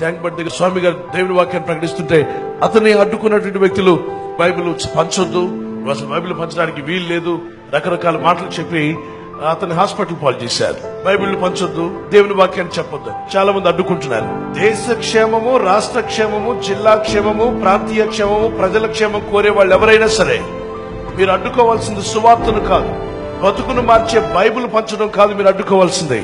Tank bund దగ్గర స్వామి గారు దేవుని వాక్యాన్ని ప్రకటిస్తుంటే అతన్ని అడ్డుకున్నటువంటి వ్యక్తులు బైబిల్ పంచొద్దు, అసలు బైబిల్ పంచడానికి వీలు లేదు, రకరకాల మాటలు చెప్పి అతన్ని హాస్పిటల్ పాలు చేశారు. బైబిల్ పంచొద్దు, దేవుని వాక్యాన్ని చెప్పొద్దు. చాలా మంది అడ్డుకుంటున్నారు. దేశ క్షేమము, రాష్ట్ర క్షేమము, జిల్లా క్షేమము, ప్రాంతీయ క్షేమము, ప్రజల క్షేమం కోరే వాళ్ళు ఎవరైనా సరే మీరు అడ్డుకోవాల్సింది సువార్తను కాదు, బతుకును మార్చే బైబిల్ పంచడం కాదు. మీరు అడ్డుకోవాల్సిందే.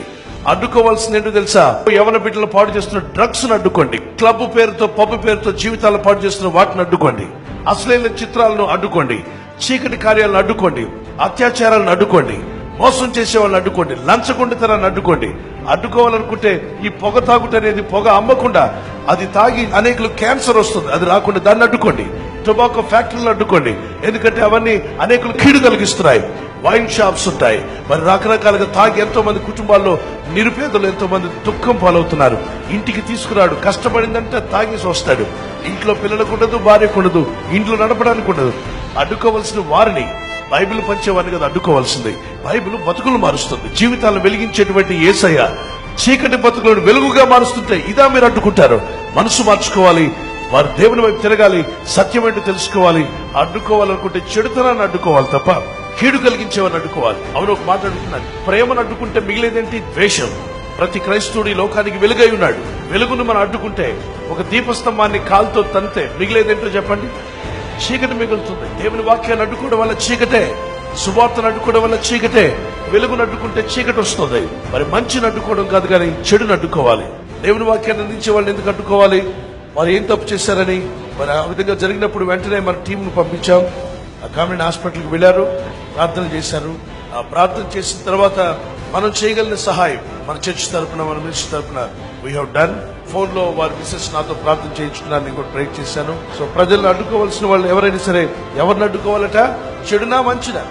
అడ్డుకోవాల్సింది ఏంటో తెలుసా? యవన బిడ్డలు పాడు చేస్తున్న డ్రగ్స్ ను అడ్డుకోండి. క్లబ్ పేరుతో, పబ్ పేరుతో జీవితాలను పాడు చేస్తున్న వాటిని అడ్డుకోండి. అశ్లీల చిత్రాలను అడ్డుకోండి. చీకటి కార్యాలను అడ్డుకోండి. అత్యాచారాలను అడ్డుకోండి. మోసం చేసే వాళ్ళని అడ్డుకోండి. లంచగొండితనాన్ని అడ్డుకోండి. అడ్డుకోవాలనుకుంటే ఈ పొగ తాగుట అనేది పొగ అమ్మకుండా, అది తాగి అనేకులు క్యాన్సర్ వస్తుంది, అది రాకుండా దాన్ని అడ్డుకోండి. టొబాకో ఫ్యాక్టరీలు అడ్డుకోండి, ఎందుకంటే అవన్నీ అనేకులు కీడు కలిగిస్తున్నాయి. వైన్ షాప్స్ ఉంటాయి, మరి రకరకాలుగా తాగి ఎంతో మంది కుటుంబాల్లో నిరుపేదలు ఎంతో మంది దుఃఖం పాలవుతున్నారు. ఇంటికి తీసుకురాడు, కష్టపడిందంటే తాగేసి వస్తాడు. ఇంట్లో పిల్లలకు ఉండదు, భార్యకు ఉండదు, ఇంట్లో నడపడానికి ఉండదు. అడ్డుకోవాల్సిన వారిని బైబిల్ పంచేవారిని కదా అడ్డుకోవాల్సింది. బైబిల్ బతుకులు మారుస్తుంది. జీవితాలను వెలిగించేటువంటి యేసయ్య చీకటి బతుకులను వెలుగుగా మారుస్తుంటే ఇదా మీరు అడ్డుకుంటారు? మనసు మార్చుకోవాలి, వారు దేవుని వైపు తిరగాలి, సత్యం ఏంటో తెలుసుకోవాలి. అడ్డుకోవాలనుకుంటే చెడుతనాన్ని అడ్డుకోవాలి తప్ప కీడు కలిగించేవారిని అడ్డుకోవాలి. అవును, ఒక మాట అడుగుతున్నాను, ప్రేమను అడ్డుకుంటే మిగిలేదేంటి? ద్వేషం. ప్రతి క్రైస్తవుడు ఈ లోకానికి వెలుగై ఉన్నాడు. వెలుగును మనం అడ్డుకుంటే, ఒక దీపస్తంభాన్ని కాలుతో తంతే మిగిలేదేంటో చెప్పండి? చీకటి మిగులుతుంది. దేవుని వాక్యాన్ని అడ్డుకోవడం వల్ల చీకటే, సువార్తను అడ్డుకోవడం వల్ల చీకటే. వెలుగును అడ్డుకుంటే చీకటి వస్తుంది. మరి మంచిని అడ్డుకోవడం కాదు, కానీ చెడును అడ్డుకోవాలి. దేవుని వాక్యాన్ని అందించే వాళ్ళని ఎందుకు అడ్డుకోవాలి? వారు ఏం తప్పు చేశారని. మరి ఆ విధంగా జరిగినప్పుడు వెంటనే మన టీంను పంపించాం. ఆ కామినేని హాస్పిటల్కి వెళ్ళారు, ప్రార్థన చేశారు. ఆ ప్రార్థన చేసిన తర్వాత మనం చేయగలిగిన సహాయం మన చర్చ్ తరఫున, మన మినిస్ట్రీ తరఫున వీ హావ్ డన్. ఫోన్ లో వారి మిసెస్ నాతో ప్రార్థన చేయించుకున్నారు, నేను కూడా ప్రేర్ చేశాను. సో ప్రజలను అడ్డుకోవాల్సిన వాళ్ళు ఎవరైనా సరే, ఎవరిని అడ్డుకోవాలట? చెడునా మంచినా?